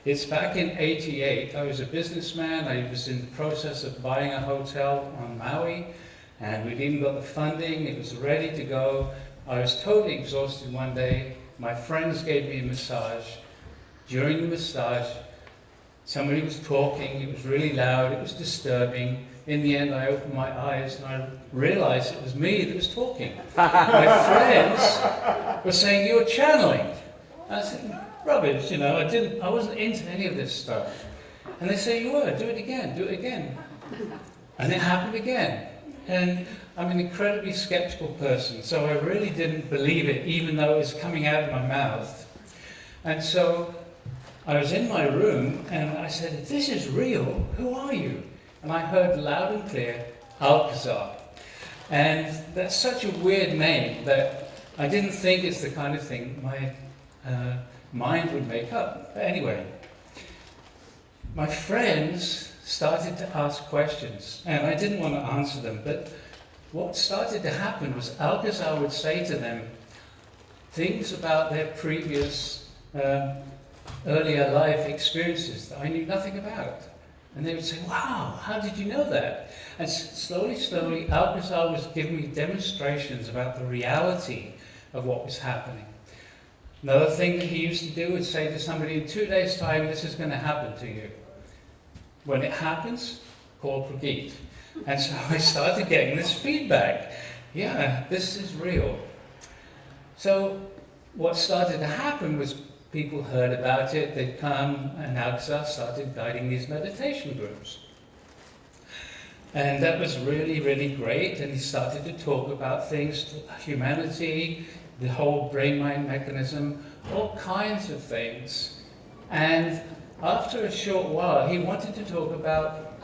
It's back in '88. I was a businessman. I was in the process of buying a hotel on Maui, and we'd even got the funding. It was ready to go. I was totally exhausted one day. My friends gave me a massage. During the massage, somebody was talking. It was really loud. It was disturbing. In the end, I opened my eyes and I realized it was me that was talking. My friends were saying, "You're channeling." I said, "Rubbish, I wasn't into any of this stuff." And they say, "You were, do it again. And it happened again. And I'm an incredibly skeptical person, so I really didn't believe it, even though it was coming out of my mouth. And so I was in my room and I said, "If this is real, who are you?" And I heard loud and clear, "Alcazar." And that's such a weird name that I didn't think it's the kind of thing my mind would make up. But anyway, my friends started to ask questions, and I didn't want to answer them, but what started to happen was Alcazar would say to them things about their previous earlier life experiences that I knew nothing about. And they would say, "Wow, how did you know that?" And slowly, Alcazar was giving me demonstrations about the reality of what was happening. Another thing that he used to do would say to somebody, "In 2 days' time, this is going to happen to you. When it happens, call Prageet." And so I started getting this feedback. Yeah, this is real. So what started to happen was people heard about it, they'd come, and Alcazar started guiding these meditation groups. And that was really, really great, and he started to talk about things, humanity, the whole brain-mind mechanism, all kinds of things. And after a short while, he wanted to talk about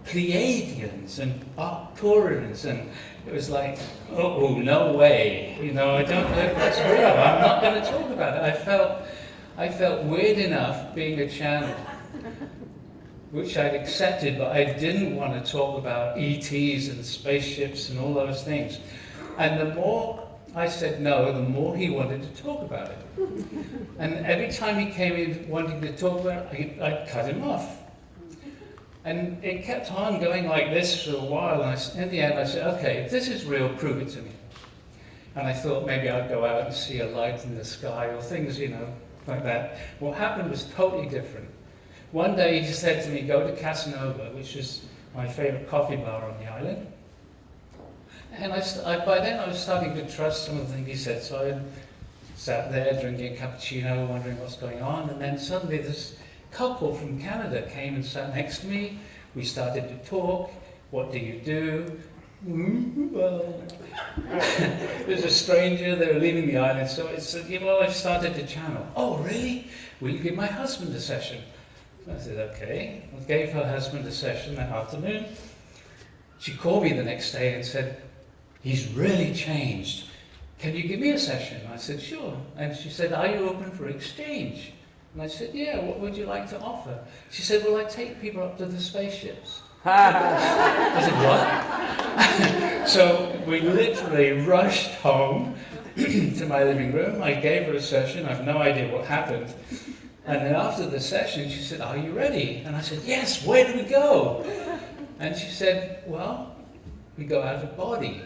Pleiadians and Arcturians, and it was like, oh, no way, I don't know if that's real, I'm not going to talk about it. I felt weird enough being a channel, which I'd accepted, but I didn't want to talk about ETs and spaceships and all those things. And the more I said no, the more he wanted to talk about it. And every time he came in wanting to talk about it, I'd cut him off. And it kept on going like this for a while, and in the end I said, "Okay, if this is real, prove it to me." And I thought maybe I'd go out and see a light in the sky or things, like that. What happened was totally different. One day he said to me, "Go to Casanova," which is my favorite coffee bar on the island. And by then I was starting to trust some of the things he said, so I sat there drinking a cappuccino, wondering what's going on, and then suddenly this couple from Canada came and sat next to me. We started to talk. "What do you do?" Well, there's a stranger, they were leaving the island, so I started to channel. "Oh, really? Will you give my husband a session?" So I said, "Okay." I gave her husband a session that afternoon. She called me the next day and said, "He's really changed. Can you give me a session?" I said, "Sure." And she said, "Are you open for exchange?" And I said, "Yeah, what would you like to offer?" She said, "Well, I take people up to the spaceships." I said, "What?" So we literally rushed home to my living room. I gave her a session. I have no idea what happened. And then after the session, she said, "Are you ready?" And I said, "Yes, where do we go?" And she said, "Well, we go out of body."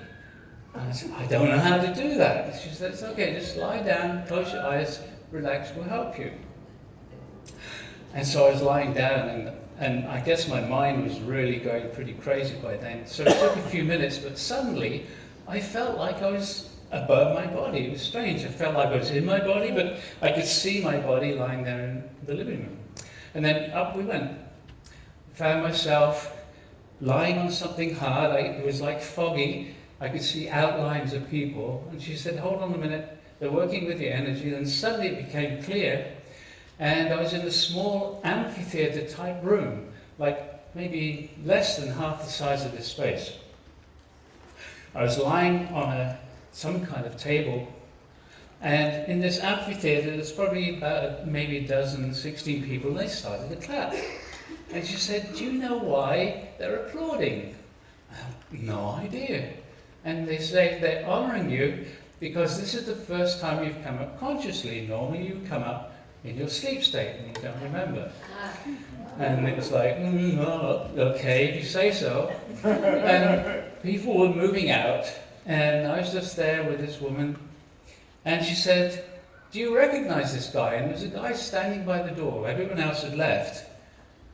And I said, "I don't know how to do that." She said, "It's okay, just lie down, close your eyes, relax, we'll help you." And so I was lying down, and I guess my mind was really going pretty crazy by then. So it took a few minutes, but suddenly I felt like I was above my body. It was strange. I felt like I was in my body, but I could see my body lying there in the living room. And then up we went. Found myself lying on something hard. It was like foggy. I could see outlines of people. And she said, "Hold on a minute. They're working with your energy." And suddenly it became clear. And I was in a small amphitheater type room, like maybe less than half the size of this space. I was lying on some kind of table, and in this amphitheater there's probably about maybe a dozen, 16 people, and they started to clap. And she said, "Do you know why they're applauding?" I have no idea. And they say they're honoring you because this is the first time you've come up consciously. Normally you come up in your sleep state and you don't remember. And it was like, oh, okay, if you say so. And people were moving out, and I was just there with this woman, and she said, do you recognize this guy? And there was a guy standing by the door. Everyone else had left.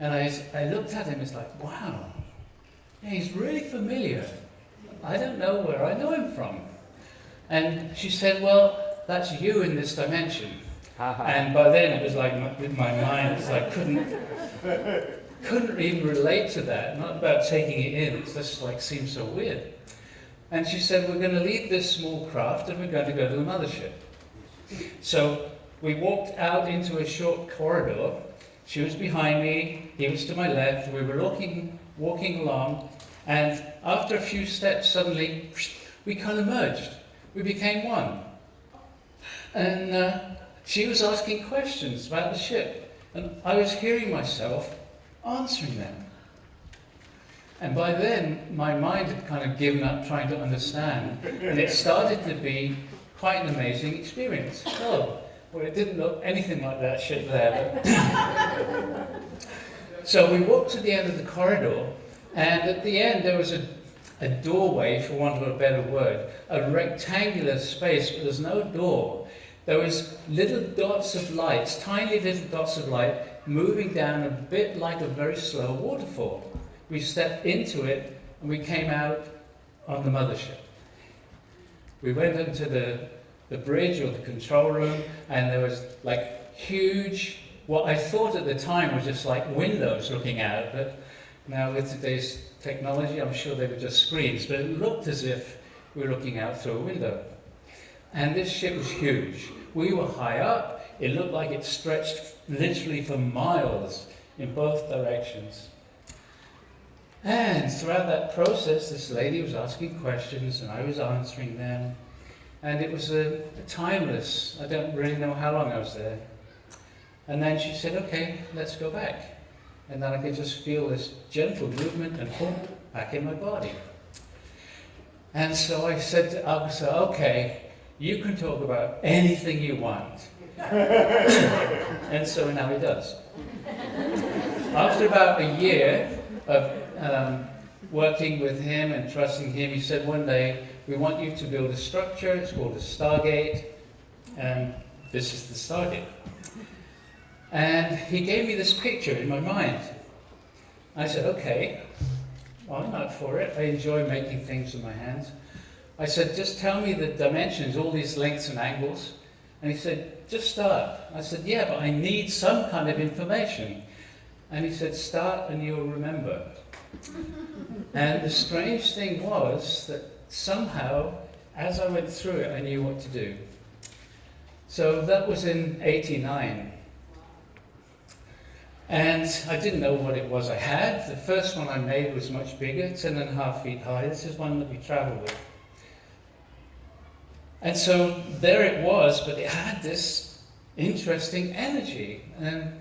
And I looked at him, it's like, wow, yeah, he's really familiar. I don't know where I know him from. And she said, well, that's you in this dimension. And by then it was like, with my mind, it's like, couldn't even relate to that, not about taking it in, it just like seemed so weird. And she said, we're going to leave this small craft and we're going to go to the mothership. So we walked out into a short corridor. She was behind me, he was to my left, we were walking along, and after a few steps, suddenly, we kind of merged. We became one. And she was asking questions about the ship, and I was hearing myself answering them. And by then, my mind had kind of given up trying to understand, and it started to be quite an amazing experience. Oh, well, it didn't look anything like that ship there. But so we walked to the end of the corridor, and at the end there was a doorway, for want of a better word, a rectangular space, but there's no door. There was little dots of lights, tiny little dots of light, moving down a bit like a very slow waterfall. We stepped into it, and we came out on the mothership. We went into the bridge or the control room, and there was like huge, what I thought at the time was just like windows looking out, but now with today's technology, I'm sure they were just screens, but it looked as if we were looking out through a window. And this ship was huge. We were high up. It looked like it stretched literally for miles in both directions. And throughout that process, this lady was asking questions and I was answering them. And it was a timeless, I don't really know how long I was there. And then she said, okay, let's go back. And then I could just feel this gentle movement and boom, back in my body. And so I said to Alcazar, okay, you can talk about anything you want. And so now he does. After about a year of working with him and trusting him, he said one day, we want you to build a structure, it's called a Stargate, and this is the Stargate. And he gave me this picture in my mind. I said, okay, well, I'm up for it. I enjoy making things with my hands. I said, just tell me the dimensions, all these lengths and angles. And he said, just start. I said, yeah, but I need some kind of information. And he said, start and you'll remember. And the strange thing was that somehow, as I went through it, I knew what to do. So that was in '89. And I didn't know what it was I had. The first one I made was much bigger, 10.5 feet high. This is one that we travel with. And so there it was, but it had this interesting energy. And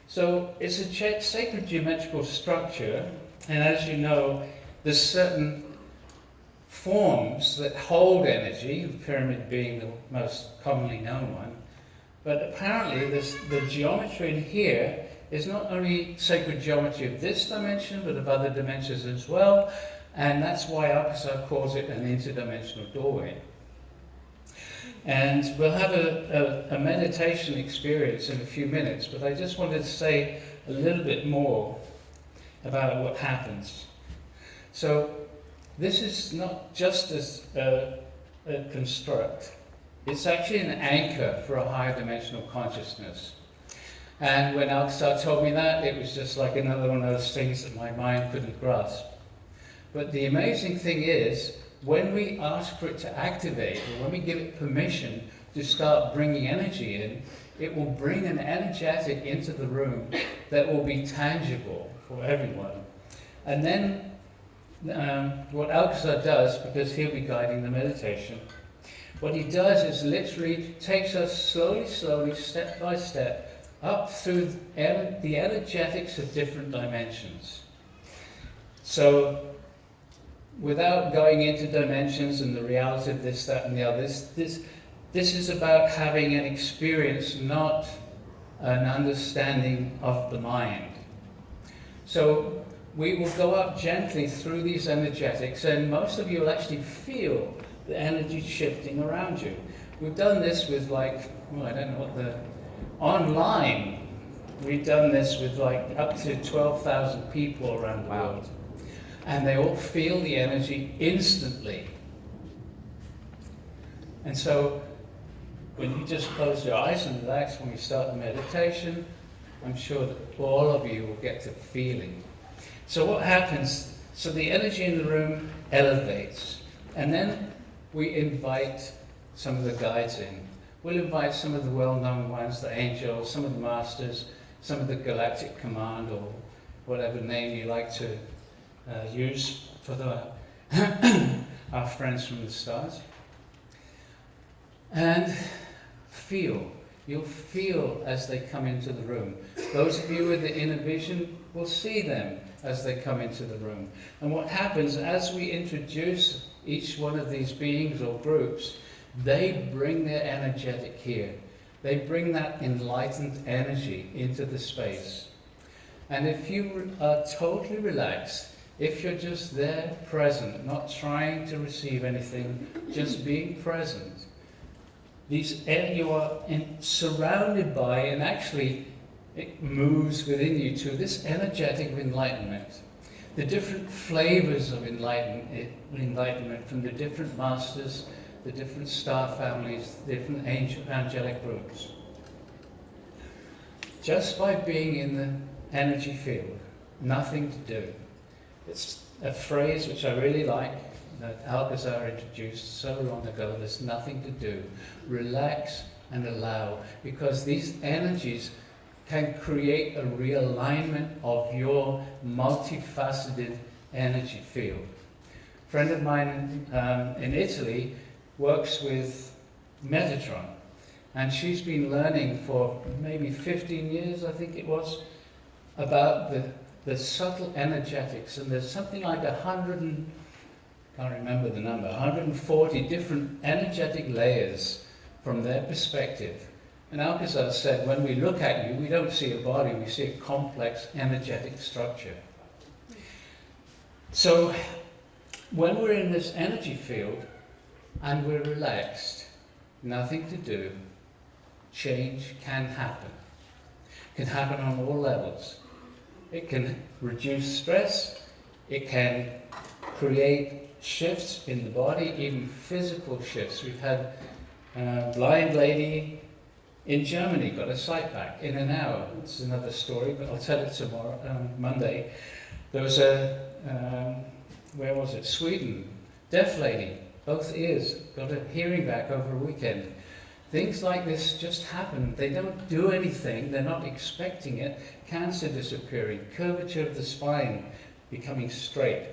so it's a sacred geometrical structure, and as you know, there's certain forms that hold energy, the pyramid being the most commonly known one. But apparently the geometry in here is not only sacred geometry of this dimension, but of other dimensions as well. And that's why Alcazar calls it an interdimensional doorway. And we'll have a meditation experience in a few minutes, but I just wanted to say a little bit more about what happens. So this is not just as a construct. It's actually an anchor for a higher dimensional consciousness. And when Alcazar told me that, it was just like another one of those things that my mind couldn't grasp. But the amazing thing is, when we ask for it to activate, or when we give it permission to start bringing energy in, it will bring an energetic into the room that will be tangible for everyone. And then what Alcazar does, because he'll be guiding the meditation, what he does is literally takes us slowly, step by step, up through the energetics of different dimensions. So, without going into dimensions and the reality of this, that, and the other, this is about having an experience not an understanding of the mind. So we will go up gently through these energetics, and most of you will actually feel the energy shifting around you. We've done this with I don't know what online. We've done this with up to 12,000 people around the world. And they all feel the energy instantly. And so when you just close your eyes and relax when we start the meditation, I'm sure that all of you will get to feeling. So what happens, so the energy in the room elevates, and then we invite some of the guides in. We'll invite some of the well-known ones, the angels, some of the masters, some of the Galactic Command, or whatever name you like to use for our friends from the stars. And you'll feel as they come into the room. Those of you with the inner vision will see them as they come into the room. And what happens as we introduce each one of these beings or groups, they bring their energetic here. They bring that enlightened energy into the space. And if you are totally relaxed, if you're just there present, not trying to receive anything, just being present, you are surrounded by, and actually it moves within you to this energetic enlightenment. The different flavors of enlightenment from the different masters, the different star families, the different angelic groups. Just by being in the energy field, nothing to do. It's a phrase which I really like, that Alcazar introduced so long ago. There's nothing to do. Relax and allow, because these energies can create a realignment of your multifaceted energy field. A friend of mine in Italy works with Metatron, and she's been learning for maybe 15 years, I think it was, about the subtle energetics, and there's something like 140 different energetic layers from their perspective. And Alcazar said, when we look at you, we don't see a body, we see a complex energetic structure. So when we're in this energy field and we're relaxed, nothing to do, change can happen. It can happen on all levels. It can reduce stress, it can create shifts in the body, even physical shifts. We've had a blind lady in Germany got a sight back in an hour. It's another story, but I'll tell it tomorrow, Monday. There was where was it? Sweden, deaf lady, both ears, got a hearing back over a weekend. Things like this just happen. They don't do anything, they're not expecting it. Cancer disappearing, curvature of the spine becoming straight.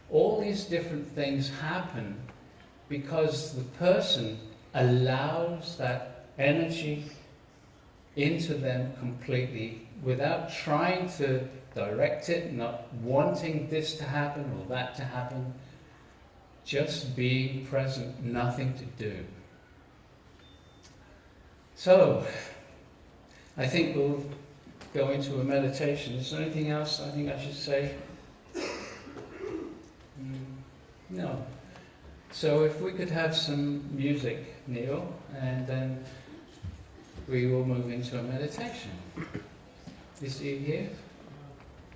All these different things happen because the person allows that energy into them completely without trying to direct it, not wanting this to happen or that to happen, just being present, nothing to do. So, I think we'll go into a meditation. Is there anything else I think I should say? No. So if we could have some music, Neil, and then we will move into a meditation. Is he here?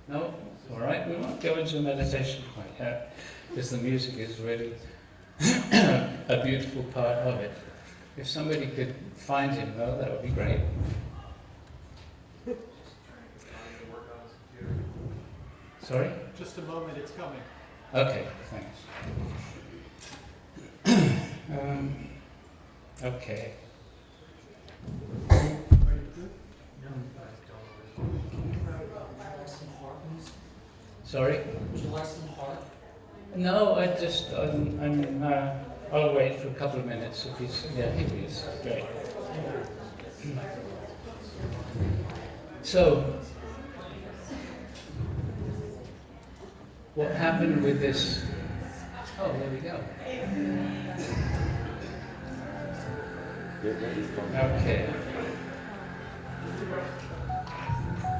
No? All right, we won't go into a meditation quite yet, because the music is really a beautiful part of it. If somebody could find him, though, that would be great. Sorry? Just a moment, it's coming. Okay, thanks. Okay. Sorry? Would you like some heart? No, I'll wait for a couple of minutes if he's, yeah, he is, great. So, what happened with this? Oh, there we go. Okay.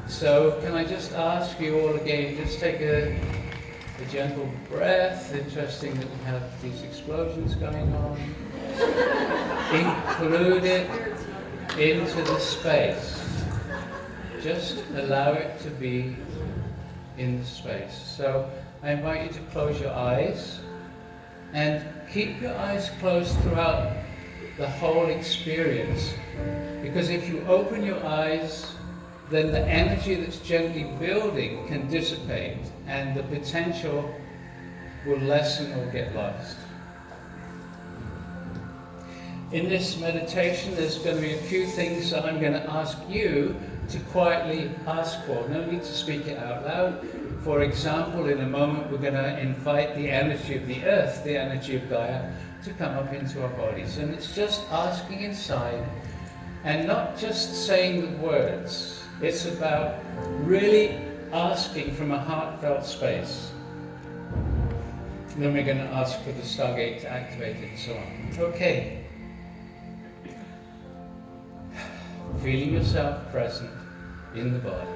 So can I just ask you all again, just take a gentle breath. Interesting that we have these explosions going on. Include it into the space. Just allow it to be in the space. So I invite you to close your eyes and keep your eyes closed throughout the whole experience. Because if you open your eyes, then the energy that's gently building can dissipate and the potential will lessen or get lost. In this meditation, there's going to be a few things that I'm going to ask you to quietly ask for. No need to speak it out loud. For example, in a moment we're going to invite the energy of the earth, the energy of Gaia, to come up into our bodies. And it's just asking inside and not just saying the words. It's about really asking from a heartfelt space. Then we're going to ask for the Stargate to activate it and so on. Okay. Feeling yourself present in the body.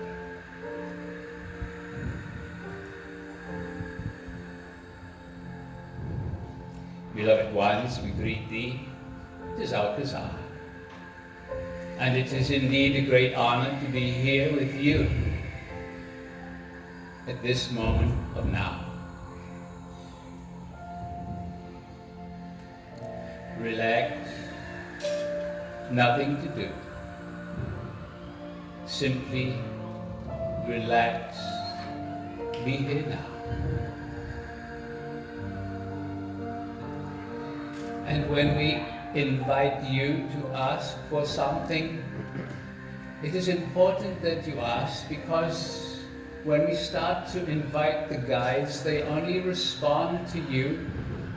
Beloved ones, we greet thee. It is Alcazar. And it is indeed a great honor to be here with you at this moment of now. Relax, nothing to do. Simply relax, be here now. And when we invite you to ask for something, it is important that you ask, because when we start to invite the guides, they only respond to you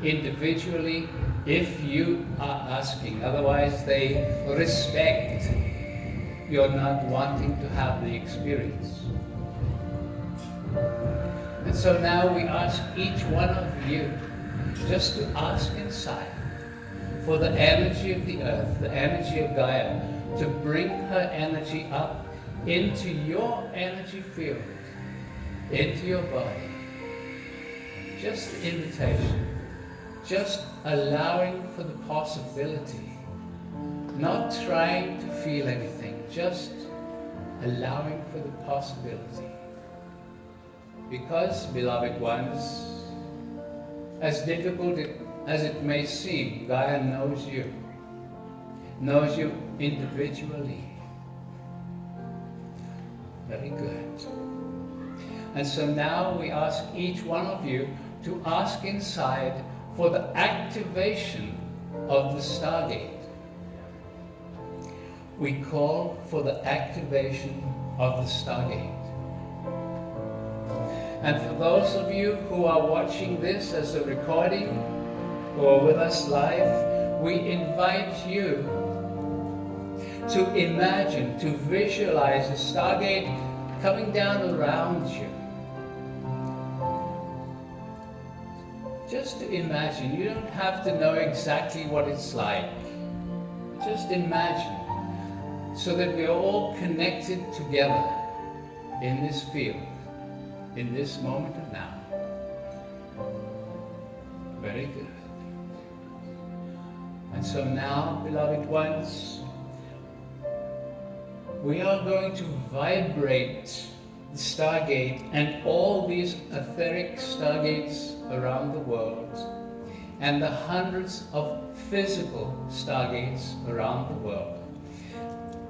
individually if you are asking. Otherwise, they respect your not wanting to have the experience. And so now we ask each one of you just to ask inside for the energy of the earth, the energy of Gaia, to bring her energy up into your energy field, into your body. Just the invitation, just allowing for the possibility, not trying to feel anything, just allowing for the possibility. Because, beloved ones, as difficult as it may seem, Gaia knows you individually. Very good. And so now we ask each one of you to ask inside for the activation of the Stargate. We call for the activation of the Stargate. And for those of you who are watching this as a recording or with us live, we invite you to imagine, to visualize a Stargate coming down around you. Just to imagine. You don't have to know exactly what it's like. Just imagine, so that we are all connected together in this field, in this moment of now. Very good. And so now, beloved ones, we are going to vibrate the Stargate and all these etheric Stargates around the world, and the hundreds of physical Stargates around the world.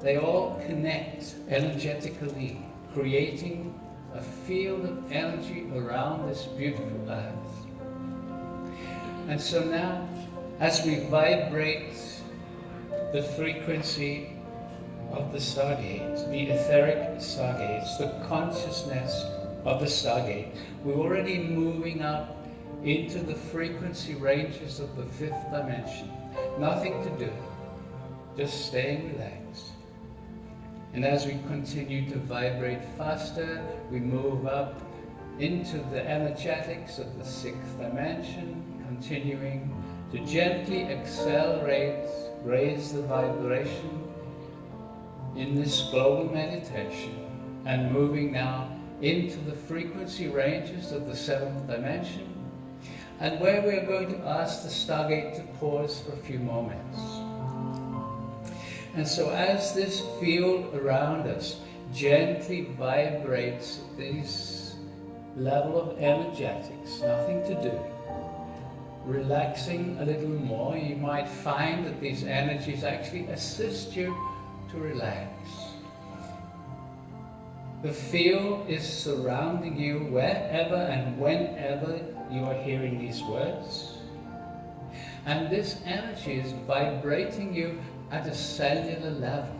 They all connect energetically, creating a field of energy around this beautiful earth. And so now, as we vibrate the frequency of the Stargate, the etheric Stargates, the consciousness of the Stargate, we're already moving up into the frequency ranges of the fifth dimension. Nothing to do, just staying relaxed. And as we continue to vibrate faster, we move up into the energetics of the sixth dimension, continuing to gently accelerate, raise the vibration in this global meditation and moving now into the frequency ranges of the 7th dimension, and where we are going to ask the Stargate to pause for a few moments. And so as this field around us gently vibrates at this level of energetics, nothing to do, relaxing a little more, you might find that these energies actually assist you to relax. The field is surrounding you wherever and whenever you are hearing these words. And this energy is vibrating you at a cellular level.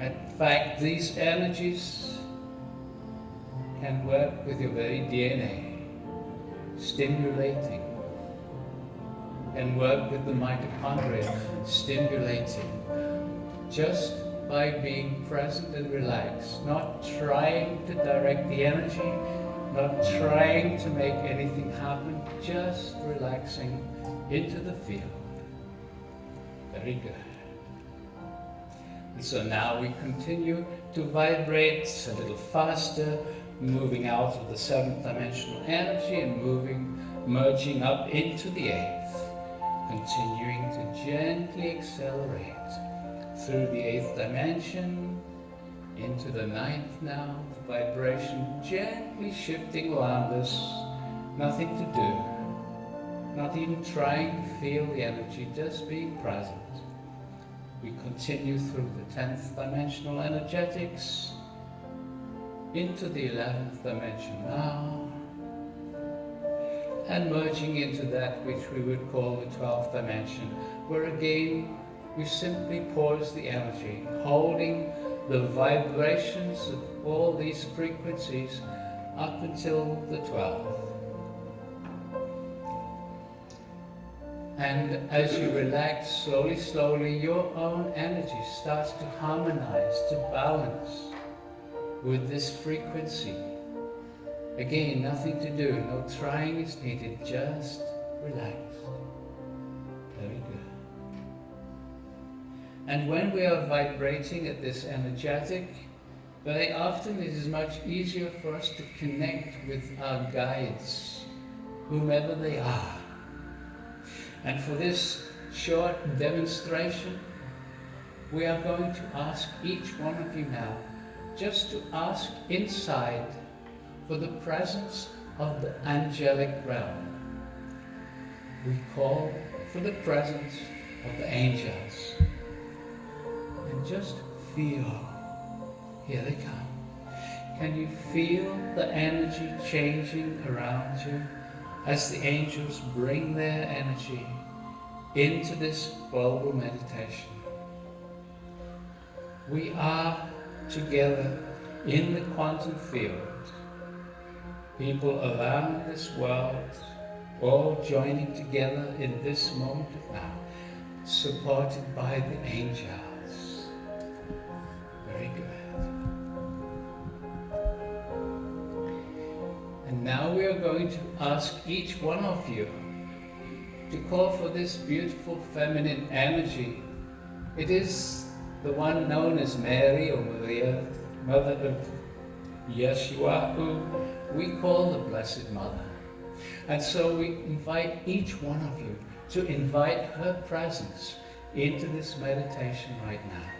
In fact, these energies can work with your very DNA, stimulating, and work with the mitochondria, stimulating, just by being present and relaxed, not trying to direct the energy, not trying to make anything happen, just relaxing into the field. Very good. And so now we continue to vibrate a little faster, moving out of the 7th dimensional energy and merging up into the 8th, continuing to gently accelerate through the 8th dimension, into the 9th now, the vibration gently shifting around us, nothing to do, not even trying to feel the energy, just being present. We continue through the 10th dimensional energetics, into the 11th dimension now, and merging into that which we would call the 12th dimension, where again we simply pause the energy, holding the vibrations of all these frequencies up until the 12th. And as you relax slowly, your own energy starts to harmonize, to balance with this frequency. Again, nothing to do, no trying is needed, just relax. Very good. And when we are vibrating at this energetic, very often it is much easier for us to connect with our guides, whomever they are. And for this short demonstration, we are going to ask each one of you now just to ask inside for the presence of the angelic realm. We call for the presence of the angels. And just feel, here they come. Can you feel the energy changing around you as the angels bring their energy into this global meditation? We are together in the quantum field, people around this world, all joining together in this moment of now, supported by the angels. Very good. And now we are going to ask each one of you to call for this beautiful feminine energy. It is the one known as Mary or Maria, Mother of Yeshua, who we call the Blessed Mother. And so we invite each one of you to invite her presence into this meditation right now.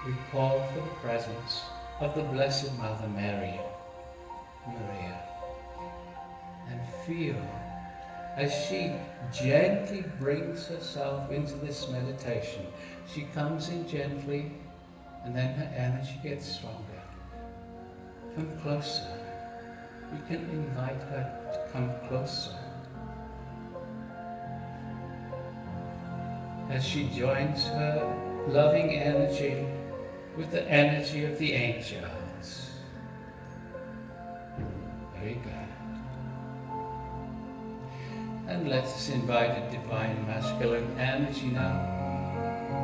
We call for the presence of the Blessed Mother Mary, Maria, and feel as she gently brings herself into this meditation. She comes in gently, and then her energy gets stronger. Come closer. You can invite her to come closer. As she joins her loving energy with the energy of the angels. Very good. And let us invite a divine masculine energy now.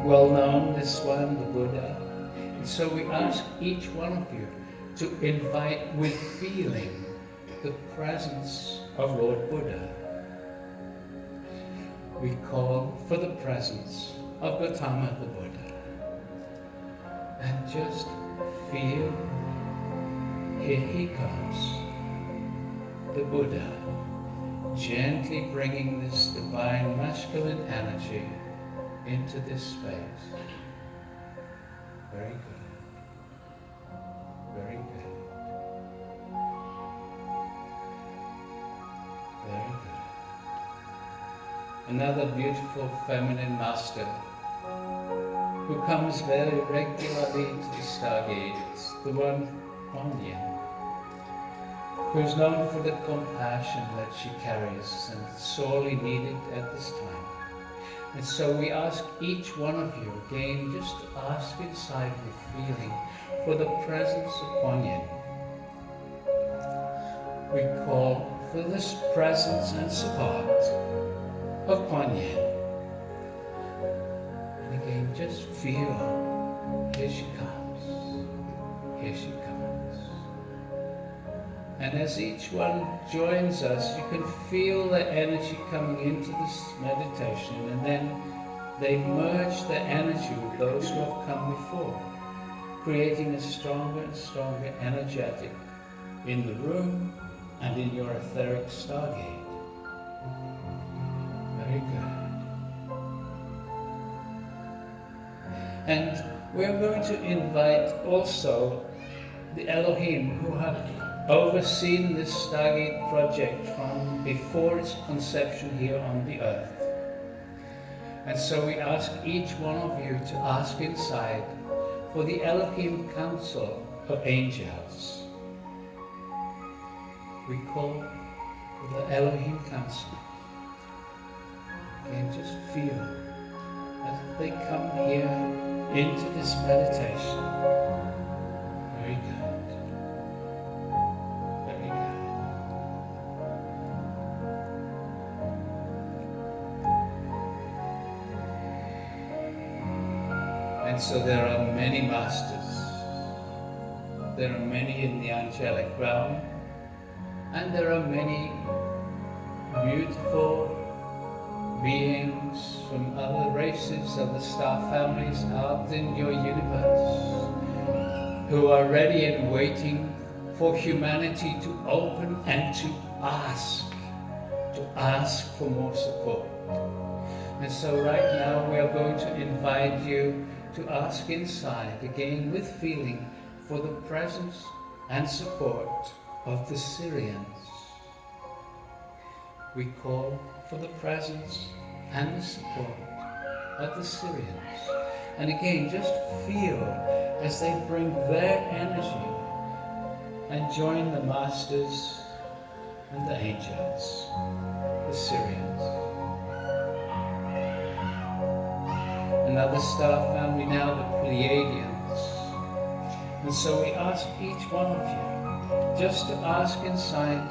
Well known, this one, the Buddha. And so we ask each one of you to invite with feeling the presence of Lord Buddha. We call for the presence of Gautama the Buddha. And just feel, here he comes, the Buddha, gently bringing this divine masculine energy into this space. Very good. Very good. Very good. Another beautiful feminine master who comes very regularly to the Stargates, the one Kuan Yin, who's known for the compassion that she carries and sorely needed at this time. And so we ask each one of you again, just to ask inside your feeling for the presence of Kuan Yin. We call for this presence and support of Kuan Yin. And again, just feel, here she comes, here she comes. And as each one joins us, you can feel the energy coming into this meditation, and then they merge the energy with those who have come before, creating a stronger and stronger energetic in the room and in your etheric stargate. Very good. And we're going to invite also the Elohim who have overseen this Stargate project from before its conception here on the earth. And so we ask each one of you to ask inside for the Elohim Council of Angels. We call for the Elohim Council. Again, just feel as they come here into this meditation. Very good. And so there are many masters. There are many in the angelic realm, and there are many beautiful beings from other races, other star families out in your universe, who are ready and waiting for humanity to open and to ask for more support. And so right now we are going to invite you to ask inside, again with feeling, for the presence and support of the Syrians. We call for the presence and the support of the Syrians. And again, just feel as they bring their energy and join the masters and the angels, the Syrians. Another star family now, the Pleiadians. And so we ask each one of you just to ask inside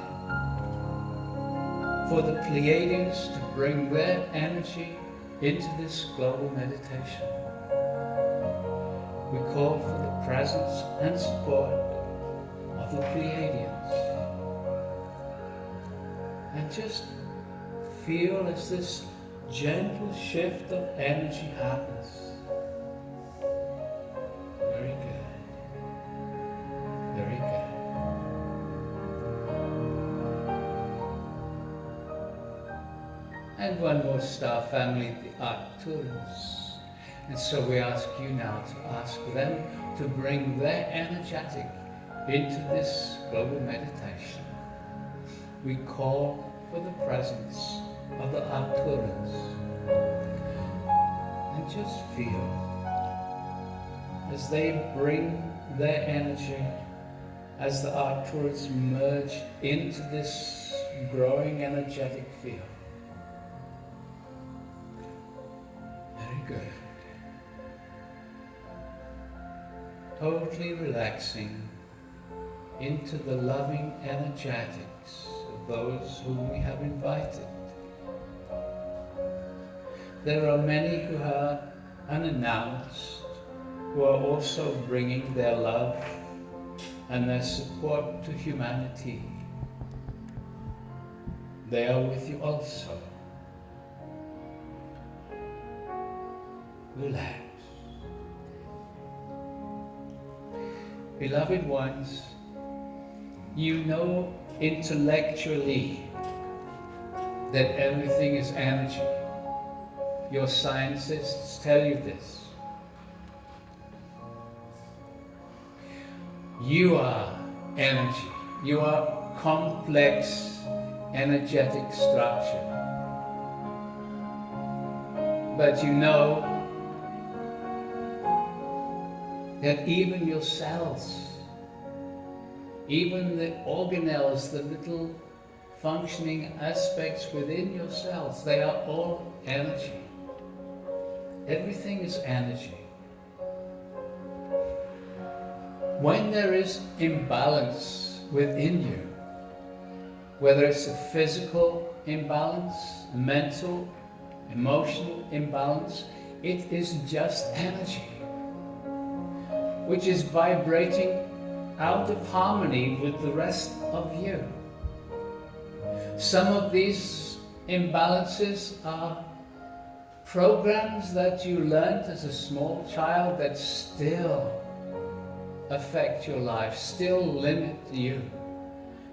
for the Pleiadians to bring their energy into this global meditation. We call for the presence and support of the Pleiadians. And just feel as this gentle shift of energy happens. Very good. Very good. And one more star family, the Arcturus. And so we ask you now to ask them to bring their energetic into this global meditation. We call for the presence of the Arcturans. And just feel as they bring their energy, as the Arcturans merge into this growing energetic field. Very good. Totally relaxing into the loving energetics of those whom we have invited. There are many who are unannounced, who are also bringing their love and their support to humanity. They are with you also. relax. Beloved ones, you know intellectually that everything is energy. Your scientists tell you this. You are energy. You are complex energetic structure. But you know that even your cells, even the organelles, the little functioning aspects within your cells, they are all energy. Everything is energy. When there is imbalance within you, whether it's a physical imbalance, a mental, emotional imbalance, it is just energy, which is vibrating out of harmony with the rest of you. Some of these imbalances are programs that you learned as a small child that still affect your life, still limit you.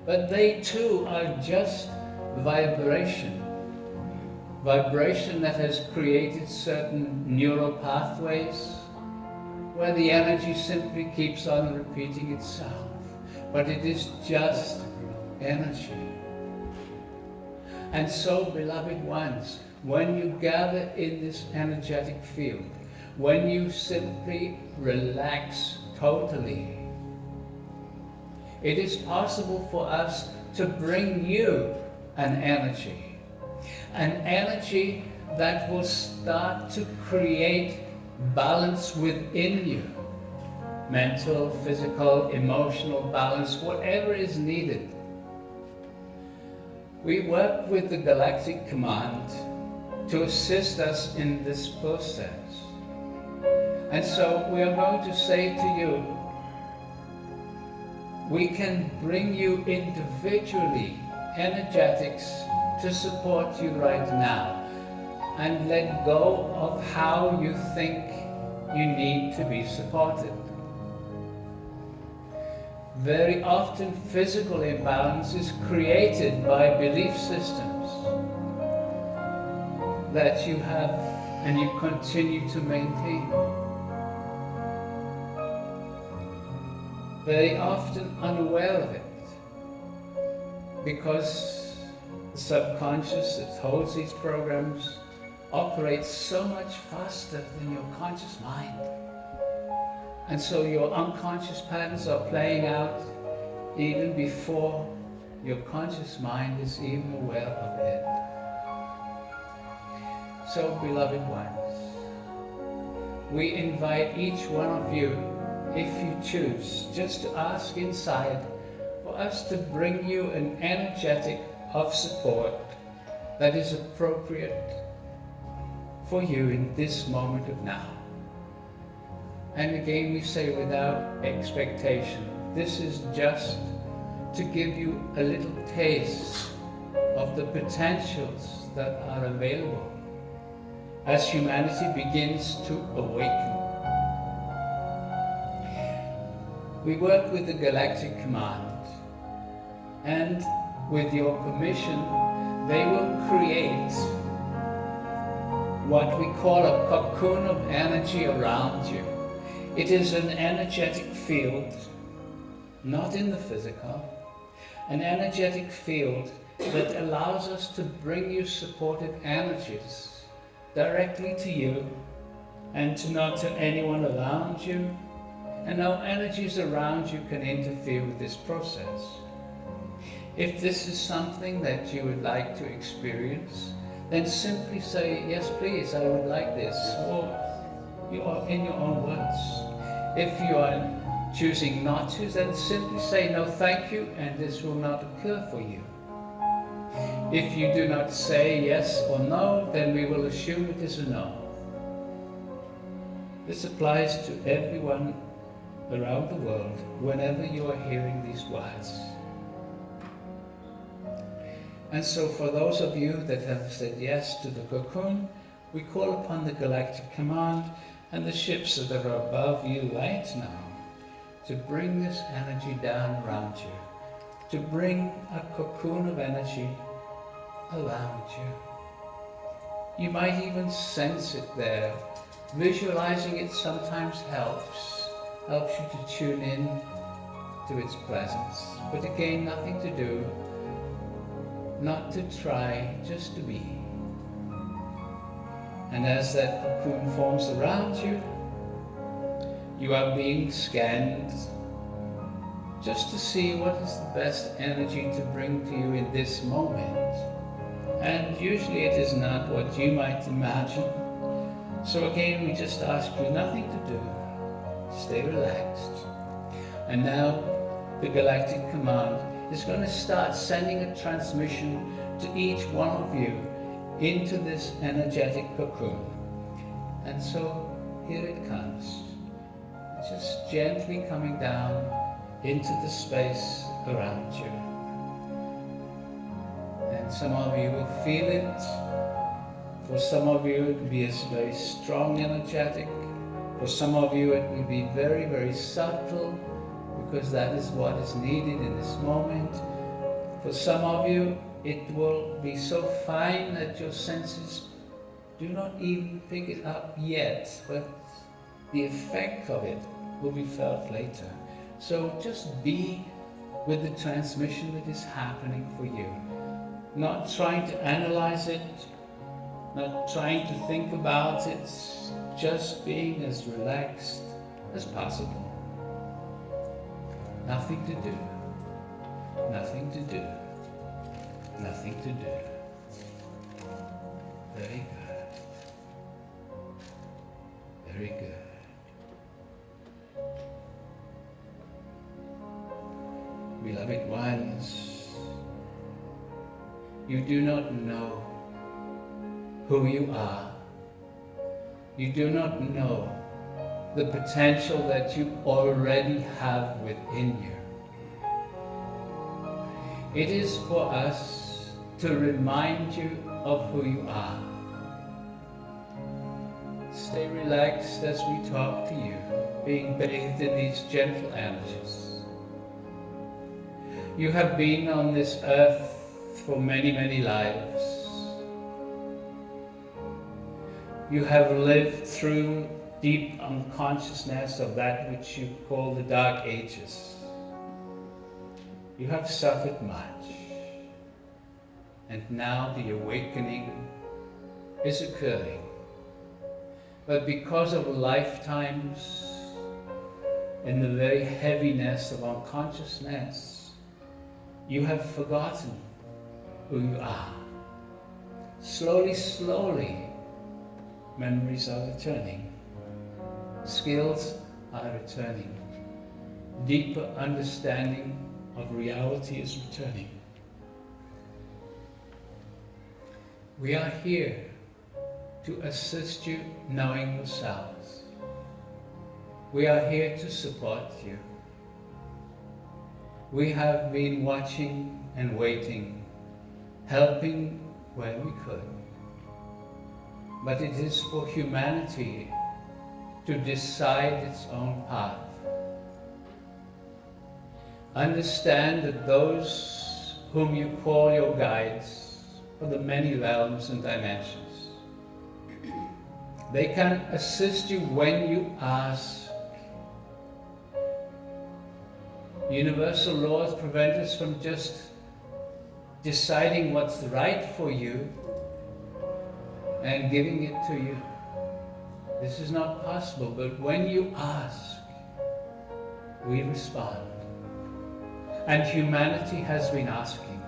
But they too are just vibration. Vibration that has created certain neural pathways where the energy simply keeps on repeating itself. But it is just energy. And so, beloved ones, when you gather in this energetic field, when you simply relax totally, it is possible for us to bring you an energy that will start to create balance within you. Mental, physical, emotional balance, whatever is needed. We work with the Galactic Command to assist us in this process. And so we are going to say to you, we can bring you individually energetics to support you right now, and let go of how you think you need to be supported. Very often physical imbalance is created by belief systems that you have and you continue to maintain. Very often unaware of it, because the subconscious that holds these programs operates so much faster than your conscious mind. And so your unconscious patterns are playing out even before your conscious mind is even aware of it. So, beloved ones, we invite each one of you, if you choose, just to ask inside for us to bring you an energetic of support that is appropriate for you in this moment of now. And again we say without expectation, this is just to give you a little taste of the potentials that are available as humanity begins to awaken. We work with the Galactic Command, and with your permission, they will create what we call a cocoon of energy around you. It is an energetic field, not in the physical, an energetic field that allows us to bring you supportive energies directly to you and not to anyone around you, and no energies around you can interfere with this process. If this is something that you would like to experience, then simply say, yes please, I would like this, or you are in your own words. If you are choosing not to, then simply say no thank you, and this will not occur for you. If you do not say yes or no, then we will assume it is a no. This applies to everyone around the world whenever you are hearing these words. And so for those of you that have said yes to the cocoon, we call upon the Galactic Command and the ships that are above you right now to bring this energy down around you, to bring a cocoon of energy around you. You might even sense it there. Visualizing it sometimes helps you to tune in to its presence. But again, nothing to do, not to try, just to be. And as that cocoon forms around you, you are being scanned just to see what is the best energy to bring to you in this moment. And usually it is not what you might imagine. So again, we just ask you nothing to do. Stay relaxed. And now the Galactic Command is going to start sending a transmission to each one of you into this energetic cocoon. And so here it comes. It's just gently coming down into the space around you. And some of you will feel it. For some of you it will be a very strong energetic. For some of you it will be very, very subtle, because that is what is needed in this moment. For some of you it will be so fine that your senses do not even pick it up yet, but the effect of it will be felt later. So just be with the transmission that is happening for you. Not trying to analyze it, not trying to think about it, just being as relaxed as possible. Nothing to do, nothing to do, nothing to do. Very good. Very good. Beloved ones, you do not know who you are. You do not know the potential that you already have within you. It is for us to remind you of who you are. Stay relaxed as we talk to you, being bathed in these gentle energies. You have been on this earth for many, many lives. You have lived through deep unconsciousness of that which you call the Dark Ages. You have suffered much, and now the awakening is occurring. But because of lifetimes in the very heaviness of unconsciousness, you have forgotten who you are. Slowly, slowly, memories are returning. Skills are returning. Deeper understanding of reality is returning. We are here to assist you knowing yourselves. We are here to support you. We have been watching and waiting, helping where we could. But it is for humanity to decide its own path. Understand that those whom you call your guides for the many realms and dimensions, they can assist you when you ask. Universal laws prevent us from just deciding what's right for you and giving it to you. This is not possible, but when you ask, we respond. And humanity has been asking.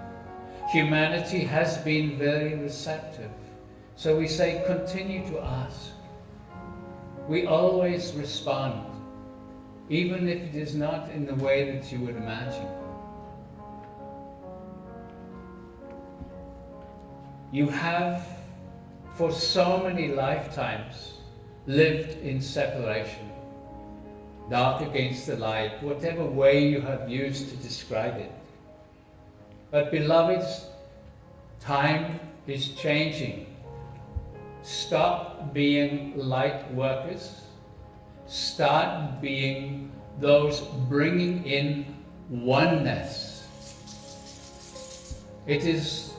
Humanity has been very receptive. So we say, continue to ask. We always respond, even if it is not in the way that you would imagine. You have, for so many lifetimes, lived in separation, dark against the light, whatever way you have used to describe it. But beloveds, time is changing. stop being light workers, start being those bringing in oneness. It is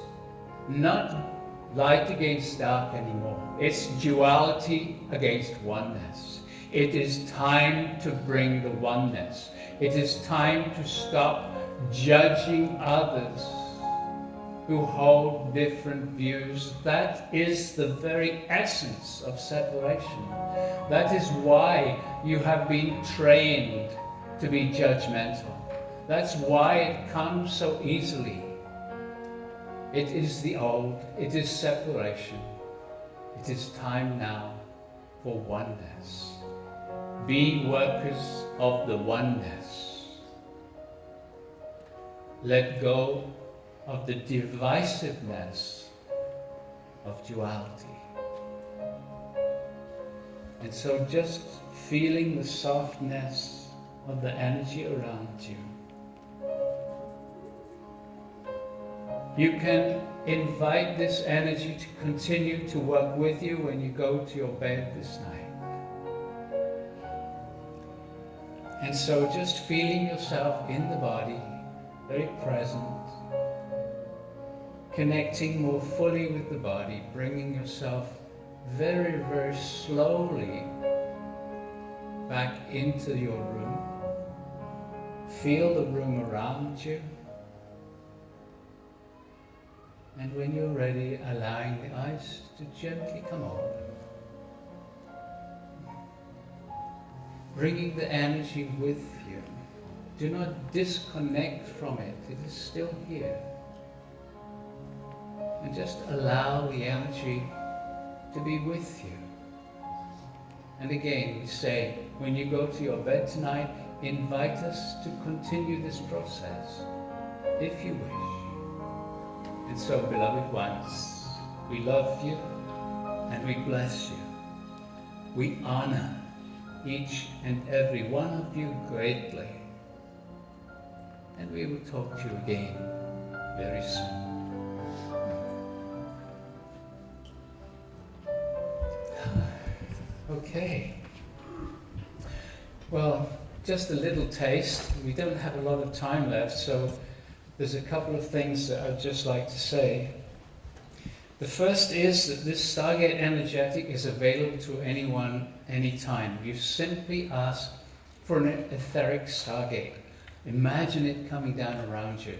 not light against dark anymore. It's duality against oneness. It is time to bring the oneness. It is time to stop judging others who hold different views. That is the very essence of separation. That is why you have been trained to be judgmental. That's why it comes so easily. It is the old, it is separation. It is time now for oneness. Be workers of the oneness. Let go of the divisiveness of duality. And so just feeling the softness of the energy around you. You can invite this energy to continue to work with you when you go to your bed this night. And so just feeling yourself in the body, very present, connecting more fully with the body, bringing yourself very, very slowly back into your room. Feel the room around you. And when you're ready, allowing the eyes to gently come open. Bringing the energy with you. Do not disconnect from it. It is still here. And just allow the energy to be with you. And again, we say, when you go to your bed tonight, invite us to continue this process, if you wish. And so, beloved ones, we love you and we bless you. We honor each and every one of you greatly. And we will talk to you again very soon. Okay. Well, just a little taste. We don't have a lot of time left, so there's a couple of things that I'd just like to say. The first is that this Stargate Energetic is available to anyone, anytime. You simply ask for an etheric Stargate. Imagine it coming down around you.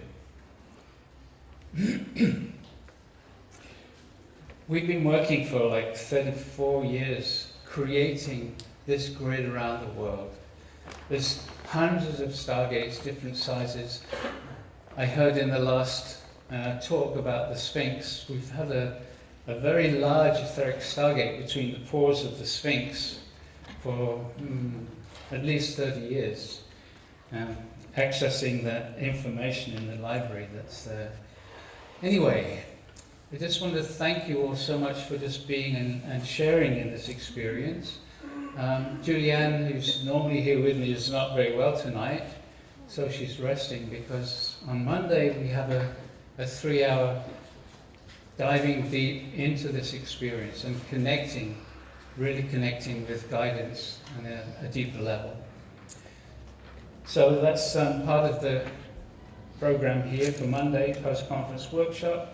We've been working for like 34 years creating this grid around the world. There's hundreds of Stargates, different sizes. I heard in the last talk about the Sphinx, we've had a very large etheric Stargate between the pores of the Sphinx for at least 30 years, accessing the information in the library that's there. Anyway, I just want to thank you all so much for just being and sharing in this experience. Julianne, who's normally here with me, is not very well tonight. So she's resting because on Monday we have a 3-hour diving deep into this experience and really connecting with guidance on a deeper level. So that's part of the program here for Monday, post-conference workshop.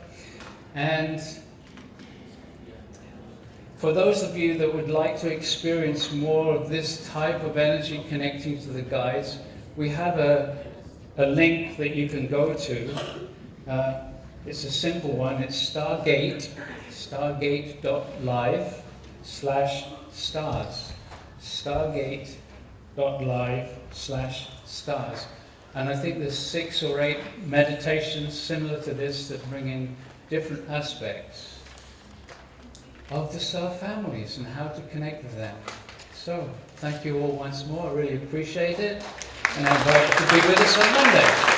And for those of you that would like to experience more of this type of energy connecting to the guides, we have a link that you can go to. It's a simple one. It's stargate.live/stars. Stargate.live/stars. And I think there's 6 or 8 meditations similar to this that bring in different aspects of the star families and how to connect with them. So, thank you all once more. I really appreciate it. And I invite you to be with us on Monday.